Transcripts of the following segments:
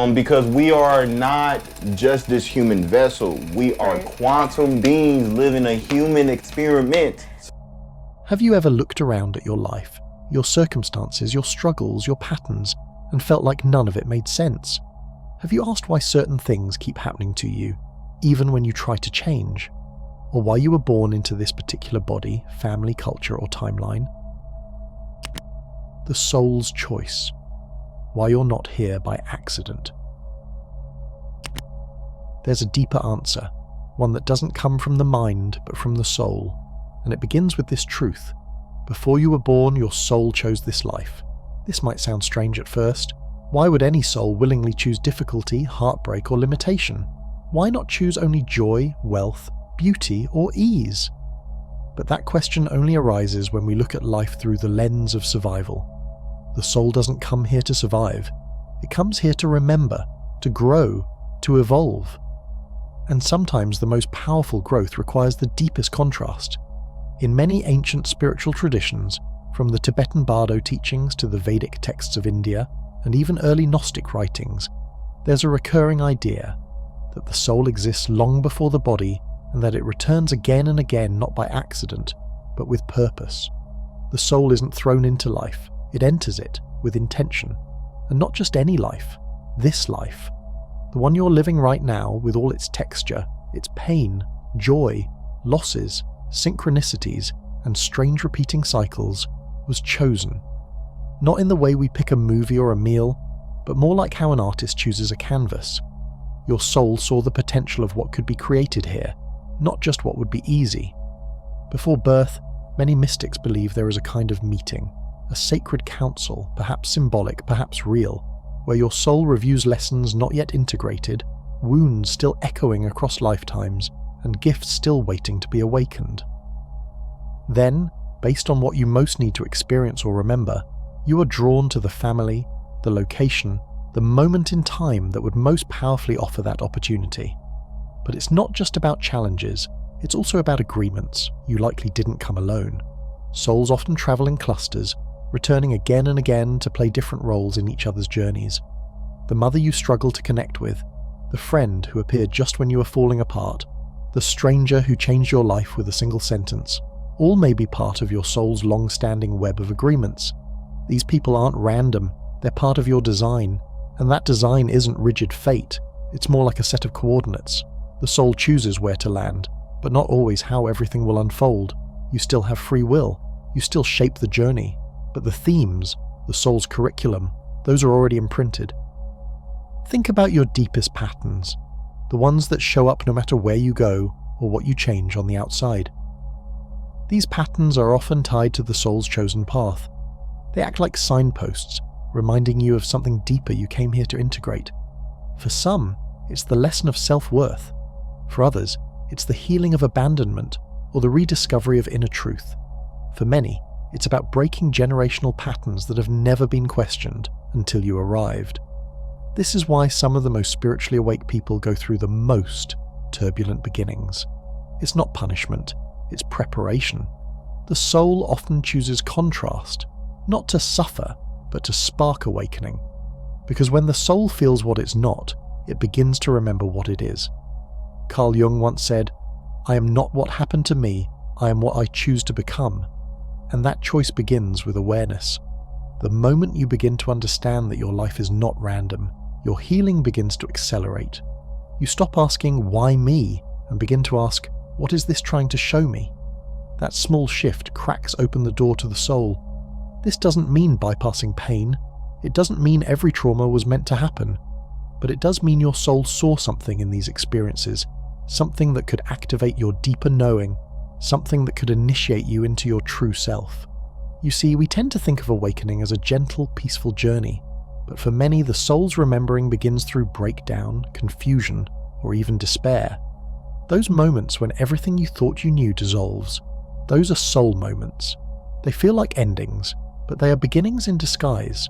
Because we are not just this human vessel. We are quantum beings living a human experiment. Have you ever looked around at your life, your circumstances, your struggles, your patterns, and felt like none of it made sense? Have you asked why certain things keep happening to you, even when you try to change? Or why you were born into this particular body, family, culture, or timeline? The soul's choice. Why you're not here by accident. There's a deeper answer, one that doesn't come from the mind but from the soul, and it begins with this truth. Before you were born, your soul chose this life. This might sound strange at first. Why would any soul willingly choose difficulty, heartbreak, or limitation? Why not choose only joy, wealth, beauty, or ease? But that question only arises when we look at life through the lens of survival. The soul doesn't come here to survive. It comes here to remember, to grow, to evolve. And sometimes the most powerful growth requires the deepest contrast. In many ancient spiritual traditions, from the Tibetan Bardo teachings to the Vedic texts of India, and even early Gnostic writings, there's a recurring idea that the soul exists long before the body and that it returns again and again not by accident, but with purpose. The soul isn't thrown into life. It enters it with intention, and not just any life, this life. The one you're living right now with all its texture, its pain, joy, losses, synchronicities, and strange repeating cycles, was chosen. Not in the way we pick a movie or a meal, but more like how an artist chooses a canvas. Your soul saw the potential of what could be created here, not just what would be easy. Before birth, many mystics believe there is a kind of meeting, a sacred council, perhaps symbolic, perhaps real, where your soul reviews lessons not yet integrated, wounds still echoing across lifetimes, and gifts still waiting to be awakened. Then, based on what you most need to experience or remember, you are drawn to the family, the location, the moment in time that would most powerfully offer that opportunity. But it's not just about challenges, it's also about agreements. You likely didn't come alone. Souls often travel in clusters, returning again and again to play different roles in each other's journeys. The mother you struggle to connect with, the friend who appeared just when you were falling apart, the stranger who changed your life with a single sentence, all may be part of your soul's long-standing web of agreements. These people aren't random, they're part of your design, and that design isn't rigid fate, it's more like a set of coordinates. The soul chooses where to land, but not always how everything will unfold. You still have free will, you still shape the journey, but the themes, the soul's curriculum, those are already imprinted. Think about your deepest patterns, the ones that show up no matter where you go or what you change on the outside. These patterns are often tied to the soul's chosen path. They act like signposts, reminding you of something deeper you came here to integrate. For some, it's the lesson of self-worth. For others, it's the healing of abandonment or the rediscovery of inner truth. For many, it's about breaking generational patterns that have never been questioned until you arrived. This is why some of the most spiritually awake people go through the most turbulent beginnings. It's not punishment, it's preparation. The soul often chooses contrast, not to suffer, but to spark awakening. Because when the soul feels what it's not, it begins to remember what it is. Carl Jung once said, "I am not what happened to me, I am what I choose to become." And that choice begins with awareness. The moment you begin to understand that your life is not random, your healing begins to accelerate. You stop asking, "Why me?" and begin to ask, "What is this trying to show me?" That small shift cracks open the door to the soul. This doesn't mean bypassing pain. It doesn't mean every trauma was meant to happen. But it does mean your soul saw something in these experiences, something that could activate your deeper knowing, something that could initiate you into your true self. You see, we tend to think of awakening as a gentle, peaceful journey, but for many, the soul's remembering begins through breakdown, confusion, or even despair. Those moments when everything you thought you knew dissolves, those are soul moments. They feel like endings, but they are beginnings in disguise,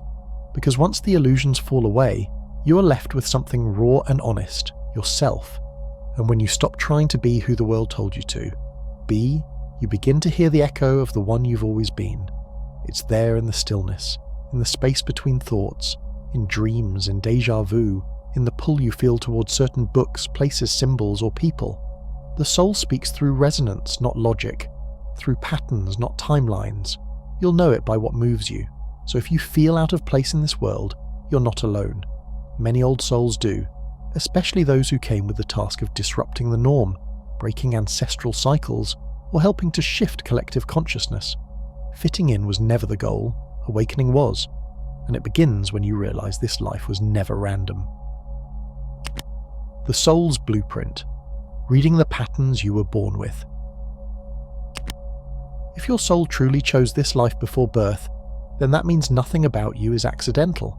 because once the illusions fall away, you are left with something raw and honest, yourself. And when you stop trying to be who the world told you to be, you begin to hear the echo of the one you've always been. It's there in the stillness, in the space between thoughts, in dreams, in déjà vu, in the pull you feel towards certain books, places, symbols, or people. The soul speaks through resonance, not logic, through patterns, not timelines. You'll know it by what moves you. So if you feel out of place in this world, you're not alone. Many old souls do, especially those who came with the task of disrupting the norm, breaking ancestral cycles, or helping to shift collective consciousness. Fitting in was never the goal, awakening was, and it begins when you realize this life was never random. The soul's blueprint, reading the patterns you were born with. If your soul truly chose this life before birth, then that means nothing about you is accidental.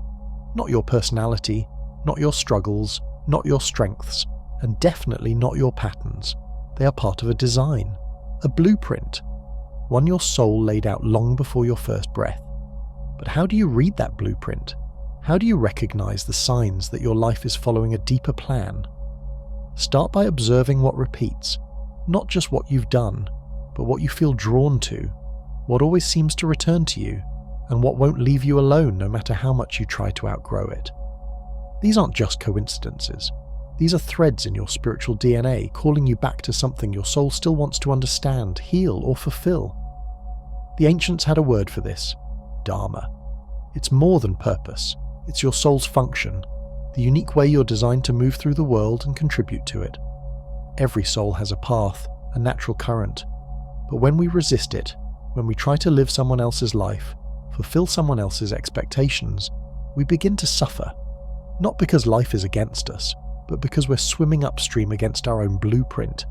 Not your personality, not your struggles, not your strengths, and definitely not your patterns. They are part of a design, a blueprint, one your soul laid out long before your first breath. But how do you read that blueprint? How do you recognize the signs that your life is following a deeper plan? Start by observing what repeats, not just what you've done, but what you feel drawn to, what always seems to return to you, and what won't leave you alone no matter how much you try to outgrow it. These aren't just coincidences. These are threads in your spiritual DNA calling you back to something your soul still wants to understand, heal, or fulfill. The ancients had a word for this: Dharma. It's more than purpose. It's your soul's function, the unique way you're designed to move through the world and contribute to it. Every soul has a path, a natural current. But when we resist it, when we try to live someone else's life, fulfill someone else's expectations, we begin to suffer. Not because life is against us, but because we're swimming upstream against our own blueprint.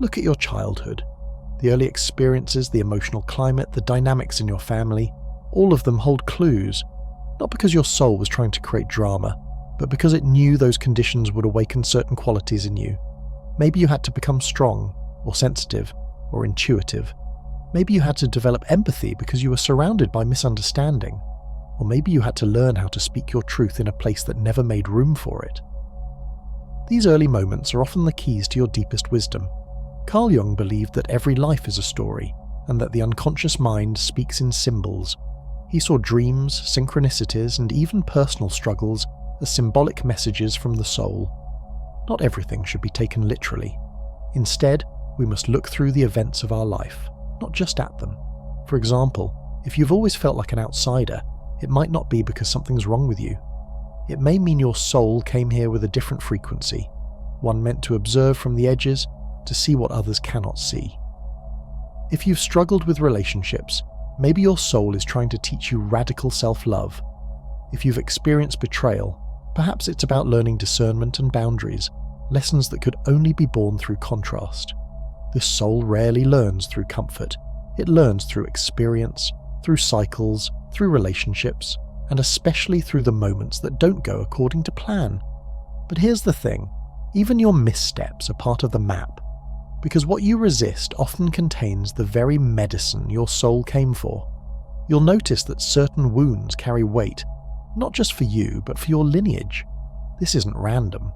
Look at your childhood. The early experiences, the emotional climate, the dynamics in your family, all of them hold clues, not because your soul was trying to create drama, but because it knew those conditions would awaken certain qualities in you. Maybe you had to become strong, or sensitive, or intuitive. Maybe you had to develop empathy because you were surrounded by misunderstanding. Or maybe you had to learn how to speak your truth in a place that never made room for it. These early moments are often the keys to your deepest wisdom. Carl Jung believed that every life is a story, and that the unconscious mind speaks in symbols. He saw dreams, synchronicities, and even personal struggles as symbolic messages from the soul. Not everything should be taken literally. Instead, we must look through the events of our life, not just at them. For example, if you've always felt like an outsider, it might not be because something's wrong with you. It may mean your soul came here with a different frequency, one meant to observe from the edges, to see what others cannot see. If you've struggled with relationships, maybe your soul is trying to teach you radical self-love. If you've experienced betrayal, perhaps it's about learning discernment and boundaries, lessons that could only be born through contrast. The soul rarely learns through comfort. It learns through experience, through cycles, through relationships, and especially through the moments that don't go according to plan. But here's the thing, even your missteps are part of the map, because what you resist often contains the very medicine your soul came for. You'll notice that certain wounds carry weight, not just for you, but for your lineage. This isn't random.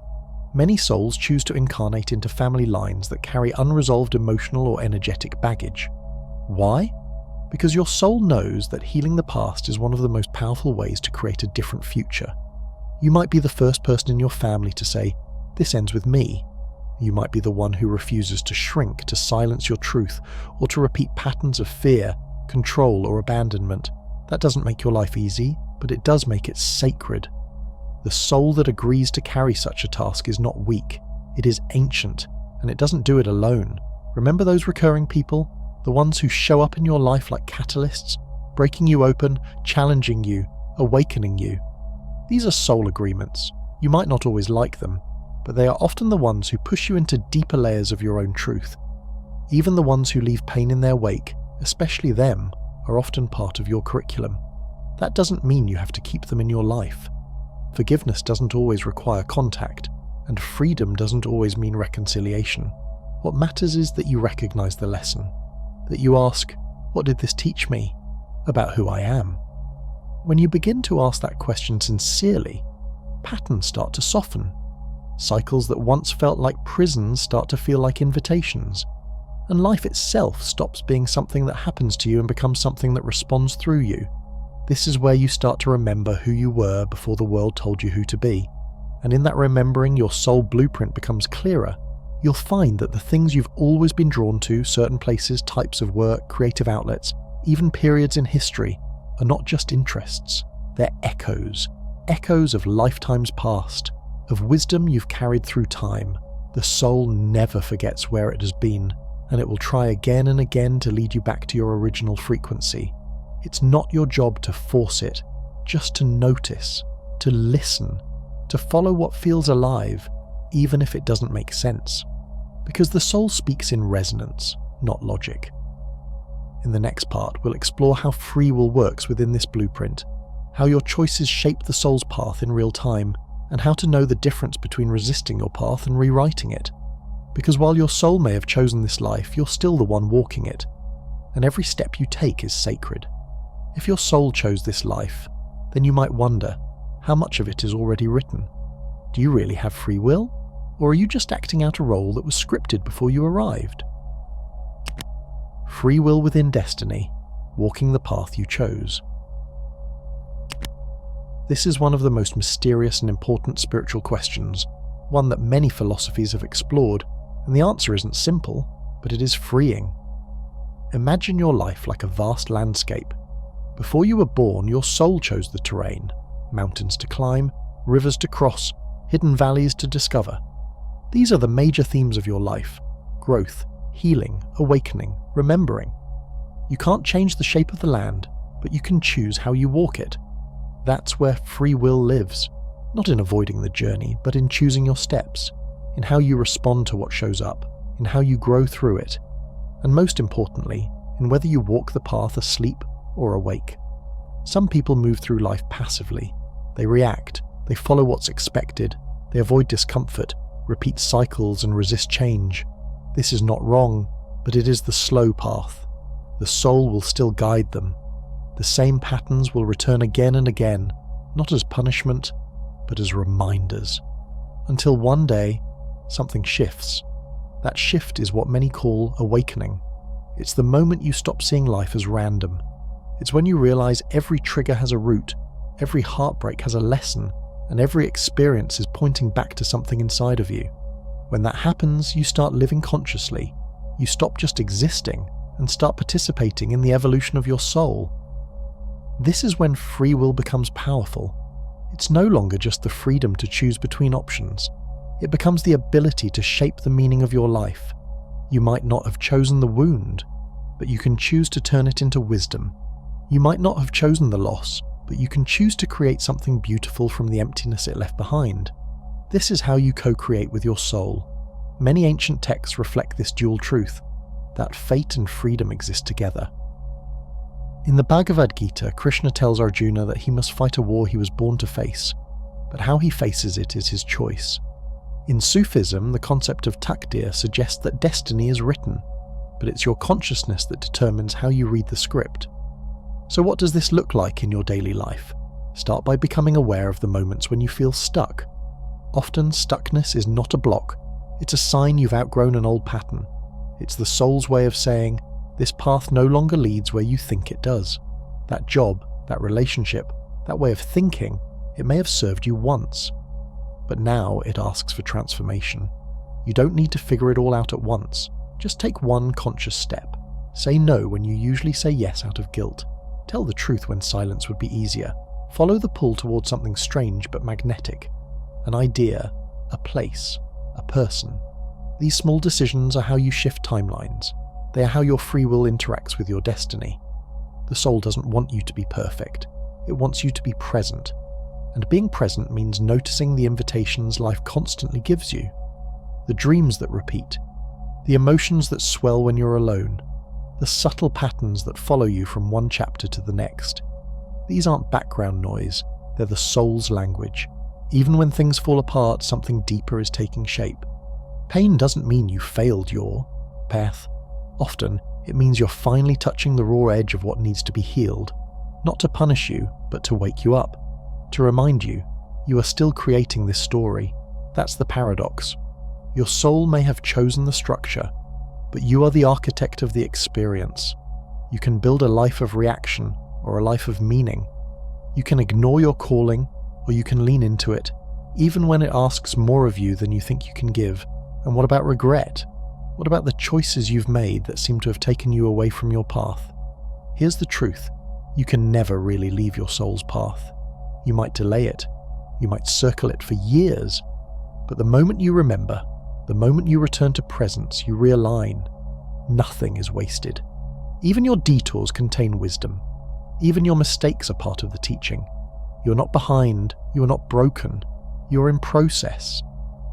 Many souls choose to incarnate into family lines that carry unresolved emotional or energetic baggage. Why? Because your soul knows that healing the past is one of the most powerful ways to create a different future. You might be the first person in your family to say, "This ends with me." You might be the one who refuses to shrink, to silence your truth, or to repeat patterns of fear, control, or abandonment. That doesn't make your life easy, but it does make it sacred. The soul that agrees to carry such a task is not weak, it is ancient, and it doesn't do it alone. Remember those recurring people? The ones who show up in your life like catalysts, breaking you open, challenging you, awakening you. These are soul agreements. You might not always like them, but they are often the ones who push you into deeper layers of your own truth. Even the ones who leave pain in their wake, especially them, are often part of your curriculum. That doesn't mean you have to keep them in your life. Forgiveness doesn't always require contact, and freedom doesn't always mean reconciliation. What matters is that you recognize the lesson. That you ask, what did this teach me about who I am? When you begin to ask that question sincerely, patterns start to soften. Cycles that once felt like prisons start to feel like invitations. And life itself stops being something that happens to you and becomes something that responds through you. This is where you start to remember who you were before the world told you who to be. and in that remembering your soul blueprint becomes clearer, you'll find that the things you've always been drawn to, certain places, types of work, creative outlets, even periods in history, are not just interests, they're echoes of lifetimes past, of wisdom you've carried through time. The soul never forgets where it has been, and it will try again and again to lead you back to your original frequency. It's not your job to force it, just to notice, to listen, to follow what feels alive, even if it doesn't make sense. Because the soul speaks in resonance, not logic. In the next part, we'll explore how free will works within this blueprint, how your choices shape the soul's path in real time, and how to know the difference between resisting your path and rewriting it. Because while your soul may have chosen this life, you're still the one walking it, and every step you take is sacred. If your soul chose this life, then you might wonder, how much of it is already written? Do you really have free will? Or are you just acting out a role that was scripted before you arrived? Free will within destiny, walking the path you chose. This is one of the most mysterious and important spiritual questions, one that many philosophies have explored, and the answer isn't simple, but it is freeing. Imagine your life like a vast landscape. Before you were born, your soul chose the terrain, mountains to climb, rivers to cross, hidden valleys to discover. These are the major themes of your life: growth, healing, awakening, remembering. You can't change the shape of the land, but you can choose how you walk it. That's where free will lives, not in avoiding the journey, but in choosing your steps, in how you respond to what shows up, in how you grow through it, and most importantly, in whether you walk the path asleep or awake. Some people move through life passively. They react, they follow what's expected, they avoid discomfort, repeat cycles and resist change. This is not wrong, but it is the slow path. The soul will still guide them. The same patterns will return again and again, not as punishment, but as reminders. Until one day, something shifts. That shift is what many call awakening. It's the moment you stop seeing life as random. It's when you realize every trigger has a root, every heartbreak has a lesson, and every experience is pointing back to something inside of you. When that happens, you start living consciously. You stop just existing and start participating in the evolution of your soul. This is when free will becomes powerful. It's no longer just the freedom to choose between options. It becomes the ability to shape the meaning of your life. You might not have chosen the wound, but you can choose to turn it into wisdom. You might not have chosen the loss, but you can choose to create something beautiful from the emptiness it left behind. This is how you co-create with your soul. Many ancient texts reflect this dual truth, that fate and freedom exist together. In the Bhagavad Gita, Krishna tells Arjuna that he must fight a war he was born to face, but how he faces it is his choice. In Sufism, the concept of takdir suggests that destiny is written, but it's your consciousness that determines how you read the script. So what does this look like in your daily life? Start by becoming aware of the moments when you feel stuck. Often, stuckness is not a block. It's a sign you've outgrown an old pattern. It's the soul's way of saying, this path no longer leads where you think it does. That job, that relationship, that way of thinking, it may have served you once. But now it asks for transformation. You don't need to figure it all out at once. Just take one conscious step. Say no when you usually say yes out of guilt. Tell the truth when silence would be easier. Follow the pull towards something strange but magnetic. An idea, a place, a person. These small decisions are how you shift timelines. They are how your free will interacts with your destiny. The soul doesn't want you to be perfect. It wants you to be present. And being present means noticing the invitations life constantly gives you. The dreams that repeat. The emotions that swell when you're alone. The subtle patterns that follow you from one chapter to the next. These aren't background noise. They're the soul's language. Even when things fall apart, something deeper is taking shape. Pain doesn't mean you failed your path. Often, it means you're finally touching the raw edge of what needs to be healed, not to punish you, but to wake you up, to remind you, you are still creating this story. That's the paradox. Your soul may have chosen the structure, but you are the architect of the experience. You can build a life of reaction or a life of meaning. You can ignore your calling, or you can lean into it, even when it asks more of you than you think you can give? And what about regret? What about the choices you've made that seem to have taken you away from your path? Here's the truth. You can never really leave your soul's path. You might delay it. You might circle it for years. But the moment you remember, the moment you return to presence, you realign. Nothing is wasted. Even your detours contain wisdom. Even your mistakes are part of the teaching. You're not behind. You are not broken. You're in process.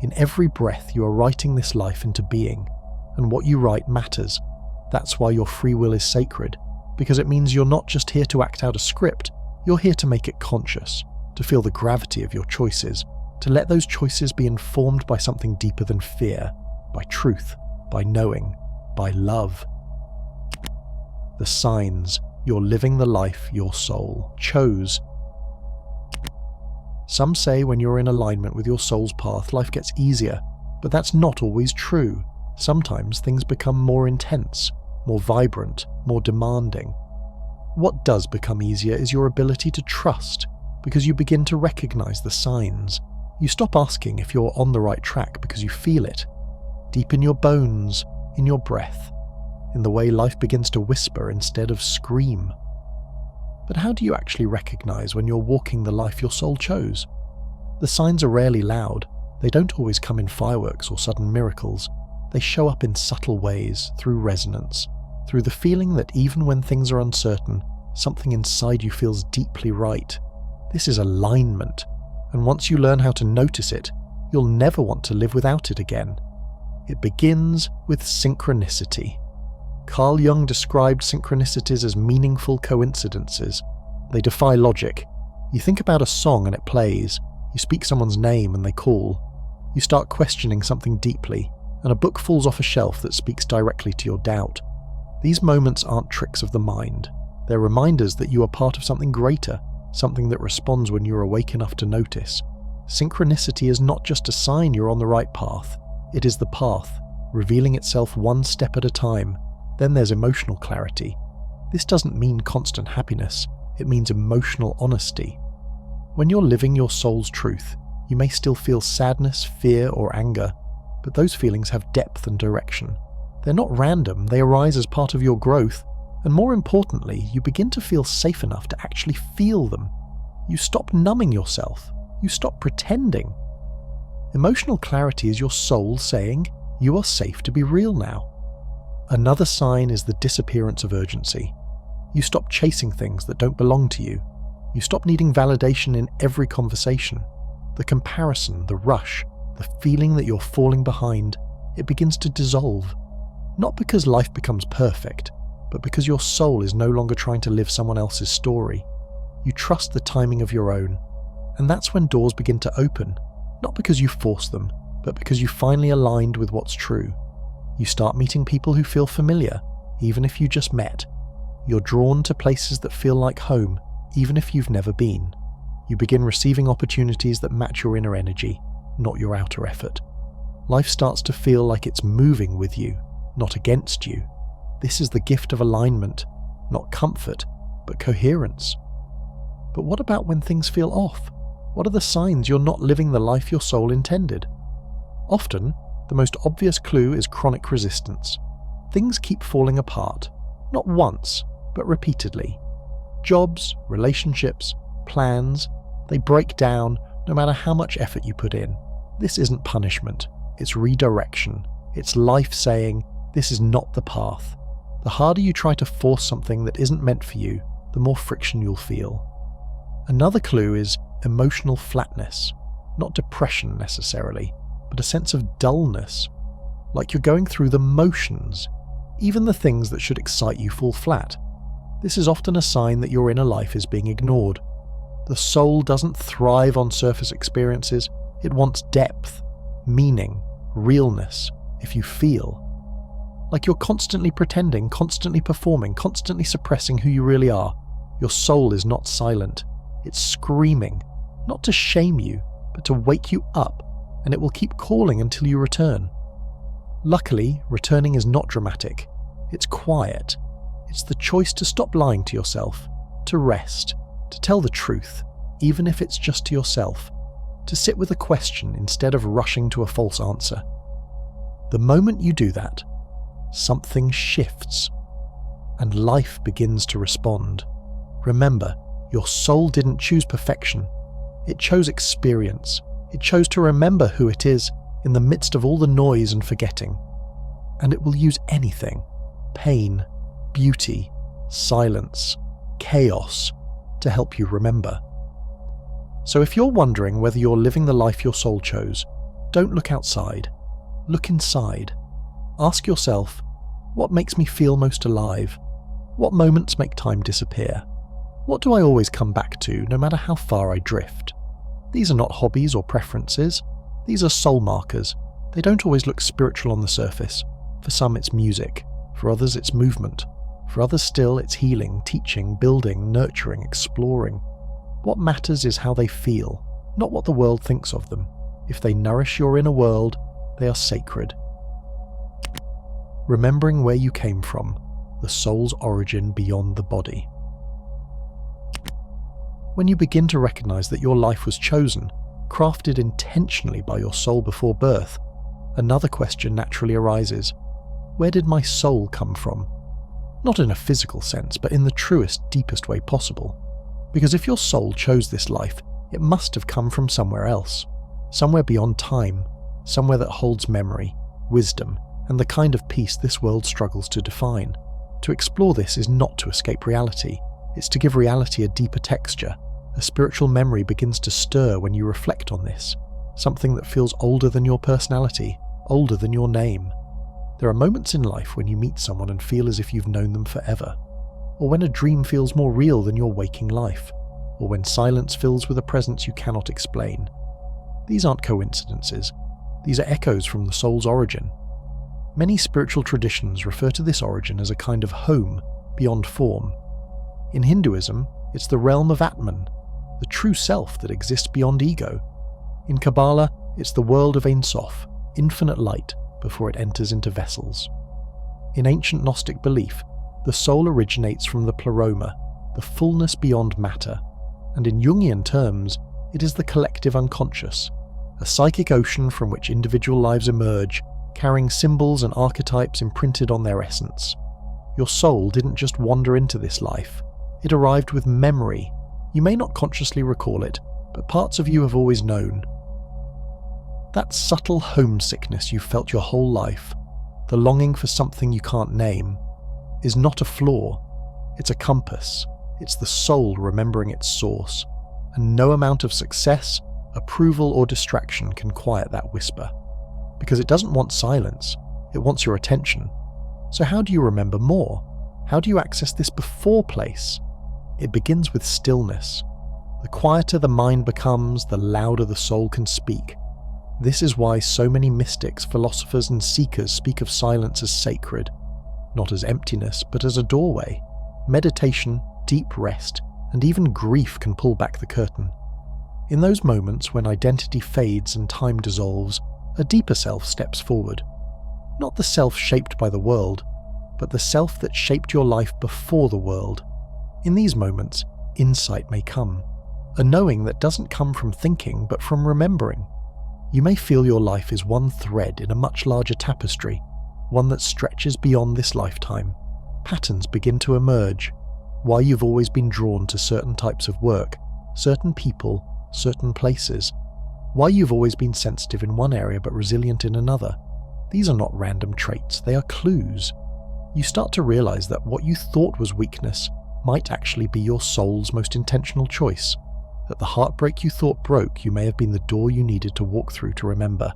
In every breath, you are writing this life into being. And what you write matters. That's why your free will is sacred. Because it means you're not just here to act out a script. You're here to make it conscious. To feel the gravity of your choices. To let those choices be informed by something deeper than fear. By truth. By knowing. By love. The signs. You're living the life your soul chose. Some say when you're in alignment with your soul's path, life gets easier, but that's not always true. Sometimes things become more intense, more vibrant, more demanding. What does become easier is your ability to trust, because you begin to recognize the signs. You stop asking if you're on the right track because you feel it. Deep in your bones, in your breath, in the way life begins to whisper instead of scream. But how do you actually recognize when you're walking the life your soul chose? The signs are rarely loud. They don't always come in fireworks or sudden miracles. They show up in subtle ways, through resonance, through the feeling that even when things are uncertain, something inside you feels deeply right. This is alignment, and once you learn how to notice it, you'll never want to live without it again. It begins with synchronicity. Carl Jung described synchronicities as meaningful coincidences. They defy logic. You think about a song and it plays. You speak someone's name and they call. You start questioning something deeply, and a book falls off a shelf that speaks directly to your doubt. These moments aren't tricks of the mind. They're reminders that you are part of something greater, something that responds when you're awake enough to notice. Synchronicity is not just a sign you're on the right path. It is the path, revealing itself one step at a time. Then there's emotional clarity. This doesn't mean constant happiness. It means emotional honesty. When you're living your soul's truth, you may still feel sadness, fear, or anger, but those feelings have depth and direction. They're not random, they arise as part of your growth, and more importantly, you begin to feel safe enough to actually feel them. You stop numbing yourself. You stop pretending. Emotional clarity is your soul saying, you are safe to be real now. Another sign is the disappearance of urgency. You stop chasing things that don't belong to you. You stop needing validation in every conversation. The comparison, the rush, the feeling that you're falling behind, it begins to dissolve. Not because life becomes perfect, but because your soul is no longer trying to live someone else's story. You trust the timing of your own. And that's when doors begin to open, not because you force them, but because you finally aligned with what's true. You start meeting people who feel familiar, even if you just met. You're drawn to places that feel like home, even if you've never been. You begin receiving opportunities that match your inner energy, not your outer effort. Life starts to feel like it's moving with you, not against you. This is the gift of alignment, not comfort, but coherence. But what about when things feel off? What are the signs you're not living the life your soul intended? Often, the most obvious clue is chronic resistance. Things keep falling apart, not once, but repeatedly. Jobs, relationships, plans, they break down no matter how much effort you put in. This isn't punishment, it's redirection. It's life saying, this is not the path. The harder you try to force something that isn't meant for you, the more friction you'll feel. Another clue is emotional flatness, not depression necessarily, but a sense of dullness, like you're going through the motions. Even the things that should excite you fall flat. This is often a sign that your inner life is being ignored. The soul doesn't thrive on surface experiences, it wants depth, meaning, realness, if you feel. Like you're constantly pretending, constantly performing, constantly suppressing who you really are. Your soul is not silent, it's screaming, not to shame you, but to wake you up, and it will keep calling until you return. Luckily, returning is not dramatic. It's quiet. It's the choice to stop lying to yourself, to rest, to tell the truth, even if it's just to yourself. to sit with a question instead of rushing to a false answer. The moment you do that, something shifts, and life begins to respond. Remember, your soul didn't choose perfection. It chose experience. It chose to remember who it is in the midst of all the noise and forgetting. And it will use anything, pain, beauty, silence, chaos, to help you remember. So if you're wondering whether you're living the life your soul chose, don't look outside. Look inside. Ask yourself, what makes me feel most alive? What moments make time disappear? What do I always come back to, no matter how far I drift? These are not hobbies or preferences. These are soul markers. They don't always look spiritual on the surface. For some it's music, for others it's movement, for others still it's healing, teaching, building, nurturing, exploring. What matters is how they feel, not what the world thinks of them. If they nourish your inner world, they are sacred. Remembering where you came from, the soul's origin beyond the body. When you begin to recognize that your life was chosen, crafted intentionally by your soul before birth, another question naturally arises. Where did my soul come from? Not in a physical sense, but in the truest, deepest way possible. Because if your soul chose this life, it must have come from somewhere else. Somewhere beyond time. Somewhere that holds memory, wisdom, and the kind of peace this world struggles to define. To explore this is not to escape reality. It's to give reality a deeper texture. A spiritual memory begins to stir when you reflect on this. Something that feels older than your personality, older than your name. There are moments in life when you meet someone and feel as if you've known them forever. Or when a dream feels more real than your waking life. Or when silence fills with a presence you cannot explain. These aren't coincidences. These are echoes from the soul's origin. Many spiritual traditions refer to this origin as a kind of home, beyond form. In Hinduism, it's the realm of Atman, the true self that exists beyond ego. In Kabbalah, it's the world of Ein Sof, infinite light, before it enters into vessels. In ancient Gnostic belief, the soul originates from the pleroma, the fullness beyond matter, and in Jungian terms, it is the collective unconscious, a psychic ocean from which individual lives emerge, carrying symbols and archetypes imprinted on their essence. Your soul didn't just wander into this life. It arrived with memory. You may not consciously recall it, but parts of you have always known. That subtle homesickness you've felt your whole life, the longing for something you can't name, is not a flaw. It's a compass. It's the soul remembering its source, and no amount of success, approval, or distraction can quiet that whisper. Because it doesn't want silence, it wants your attention. So how do you remember more? How do you access this before place? It begins with stillness. The quieter the mind becomes, the louder the soul can speak. This is why so many mystics, philosophers, and seekers speak of silence as sacred, not as emptiness, but as a doorway. Meditation, deep rest, and even grief can pull back the curtain. In those moments when identity fades and time dissolves, a deeper self steps forward. Not the self shaped by the world, but the self that shaped your life before the world. In these moments, insight may come, a knowing that doesn't come from thinking but from remembering. You may feel your life is one thread in a much larger tapestry, one that stretches beyond this lifetime. Patterns begin to emerge. Why you've always been drawn to certain types of work, certain people, certain places. Why you've always been sensitive in one area but resilient in another. These are not random traits, they are clues. You start to realize that what you thought was weakness might actually be your soul's most intentional choice. That the heartbreak you thought broke you may have been the door you needed to walk through to remember.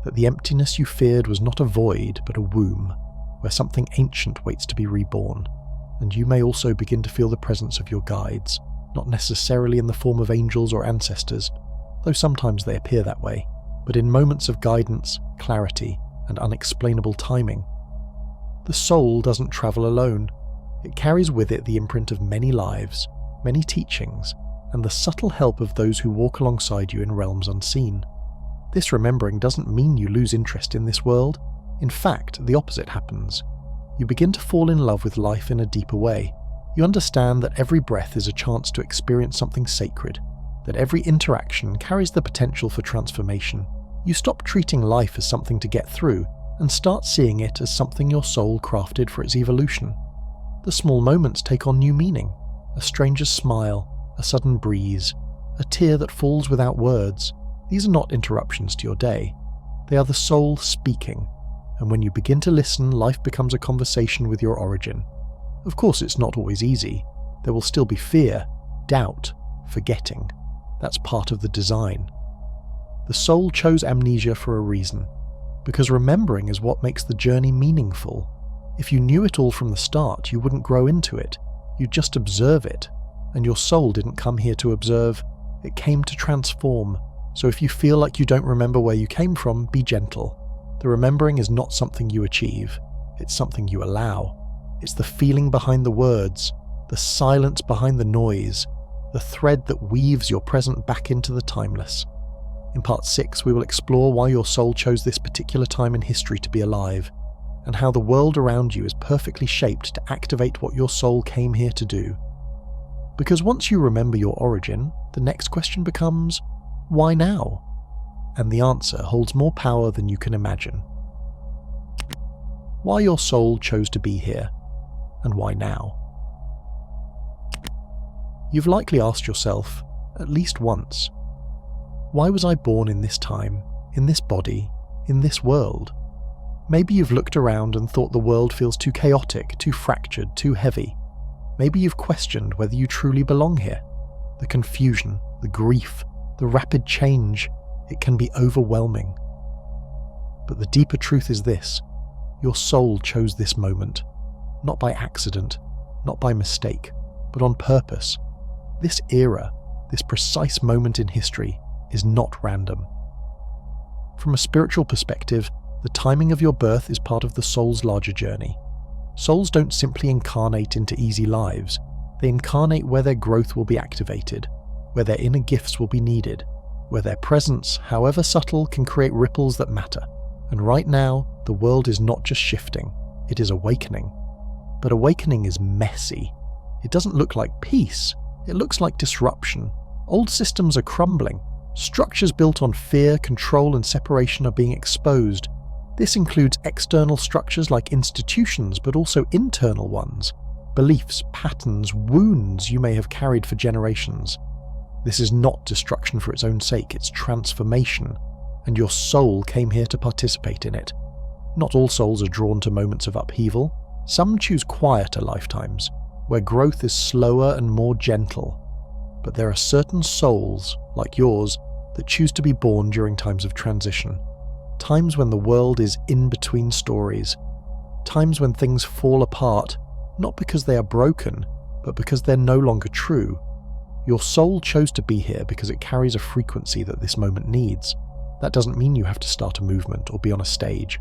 That the emptiness you feared was not a void but a womb, where something ancient waits to be reborn. And you may also begin to feel the presence of your guides, not necessarily in the form of angels or ancestors, though sometimes they appear that way, but in moments of guidance, clarity, and unexplainable timing. The soul doesn't travel alone. It carries with it the imprint of many lives, many teachings, and the subtle help of those who walk alongside you in realms unseen. This remembering doesn't mean you lose interest in this world. In fact, the opposite happens. You begin to fall in love with life in a deeper way. You understand that every breath is a chance to experience something sacred. that every interaction carries the potential for transformation. You stop treating life as something to get through and start seeing it as something your soul crafted for its evolution. The small moments take on new meaning. A stranger's smile, a sudden breeze, a tear that falls without words. These are not interruptions to your day. They are the soul speaking, and when you begin to listen, life becomes a conversation with your origin. Of course, it's not always easy. There will still be fear, doubt, forgetting. That's part of the design. The soul chose amnesia for a reason, because remembering is what makes the journey meaningful. If you knew it all from the start, you wouldn't grow into it. You'd just observe it, and your soul didn't come here to observe, it came to transform. So if you feel like you don't remember where you came from, be gentle. The remembering is not something you achieve, it's something you allow. It's the feeling behind the words, the silence behind the noise, the thread that weaves your present back into the timeless. In part 6, we will explore why your soul chose this particular time in history to be alive, and how the world around you is perfectly shaped to activate what your soul came here to do. Because once you remember your origin, the next question becomes, why now? And the answer holds more power than you can imagine. Why your soul chose to be here, and why now? You've likely asked yourself, at least once, why was I born in this time, in this body, in this world? Maybe you've looked around and thought the world feels too chaotic, too fractured, too heavy. Maybe you've questioned whether you truly belong here. The confusion, the grief, the rapid change, it can be overwhelming. But the deeper truth is this: your soul chose this moment, not by accident, not by mistake, but on purpose. This era, this precise moment in history, is not random. From a spiritual perspective, the timing of your birth is part of the soul's larger journey. Souls don't simply incarnate into easy lives, they incarnate where their growth will be activated, where their inner gifts will be needed, where their presence, however subtle, can create ripples that matter. And right now, the world is not just shifting, it is awakening. But awakening is messy. It doesn't look like peace, it looks like disruption. Old systems are crumbling. Structures built on fear, control, and separation are being exposed. This includes external structures like institutions, but also internal ones. Beliefs, patterns, wounds you may have carried for generations. This is not destruction for its own sake, it's transformation, and your soul came here to participate in it. Not all souls are drawn to moments of upheaval. Some choose quieter lifetimes, where growth is slower and more gentle. But there are certain souls, like yours, that choose to be born during times of transition. Times when the world is in between stories. Times when things fall apart, not because they are broken, but because they're no longer true. Your soul chose to be here because it carries a frequency that this moment needs. That doesn't mean you have to start a movement or be on a stage.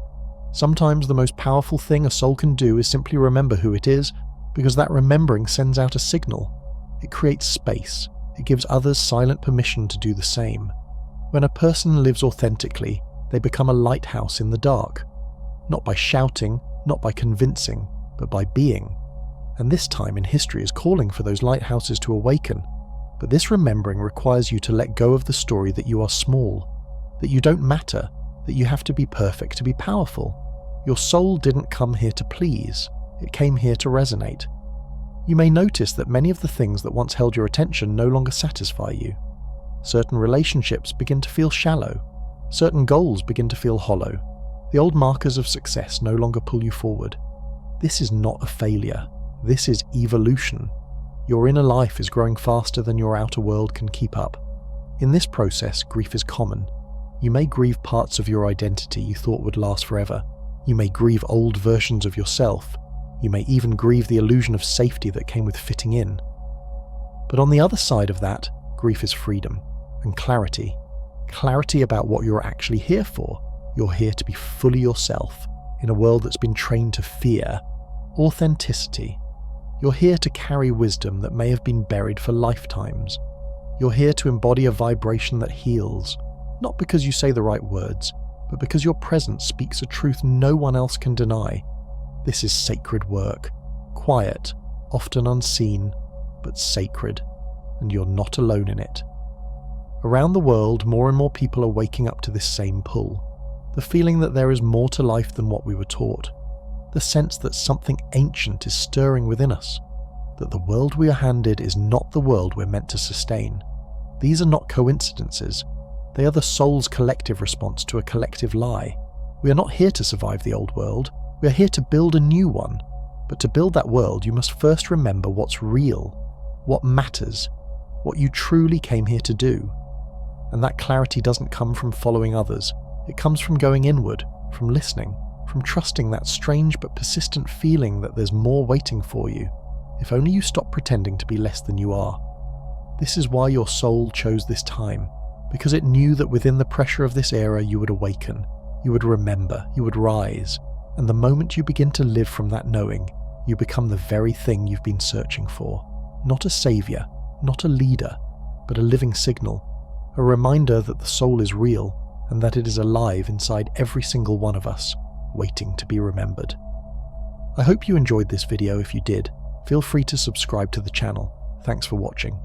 Sometimes the most powerful thing a soul can do is simply remember who it is, because that remembering sends out a signal. It creates space. It gives others silent permission to do the same. When a person lives authentically, they become a lighthouse in the dark. Not by shouting, not by convincing, but by being. And this time in history is calling for those lighthouses to awaken. But this remembering requires you to let go of the story that you are small, that you don't matter, that you have to be perfect to be powerful. Your soul didn't come here to please, it came here to resonate. You may notice that many of the things that once held your attention no longer satisfy you. Certain relationships begin to feel shallow. Certain goals begin to feel hollow. The old markers of success no longer pull you forward. This is not a failure. This is evolution. Your inner life is growing faster than your outer world can keep up. In this process, grief is common. You may grieve parts of your identity you thought would last forever. You may grieve old versions of yourself. You may even grieve the illusion of safety that came with fitting in. But on the other side of that, grief is freedom and clarity. Clarity about what you're actually here for. You're here to be fully yourself in a world that's been trained to fear. Authenticity. You're here to carry wisdom that may have been buried for lifetimes. You're here to embody a vibration that heals, not because you say the right words, but because your presence speaks a truth no one else can deny. This is sacred work, quiet, often unseen, but sacred, and you're not alone in it. Around the world, more and more people are waking up to this same pull. The feeling that there is more to life than what we were taught. The sense that something ancient is stirring within us. That the world we are handed is not the world we're meant to sustain. These are not coincidences. They are the soul's collective response to a collective lie. We are not here to survive the old world. We are here to build a new one. But to build that world, you must first remember what's real, what matters, what you truly came here to do. And that clarity doesn't come from following others. It comes from going inward, from listening, from trusting that strange but persistent feeling that there's more waiting for you, if only you stop pretending to be less than you are. This is why your soul chose this time, because it knew that within the pressure of this era you would awaken, you would remember, you would rise, and the moment you begin to live from that knowing, you become the very thing you've been searching for. Not a savior, not a leader, but a living signal, a reminder that the soul is real and that it is alive inside every single one of us, waiting to be remembered. I hope you enjoyed this video. If you did, feel free to subscribe to the channel. Thanks for watching.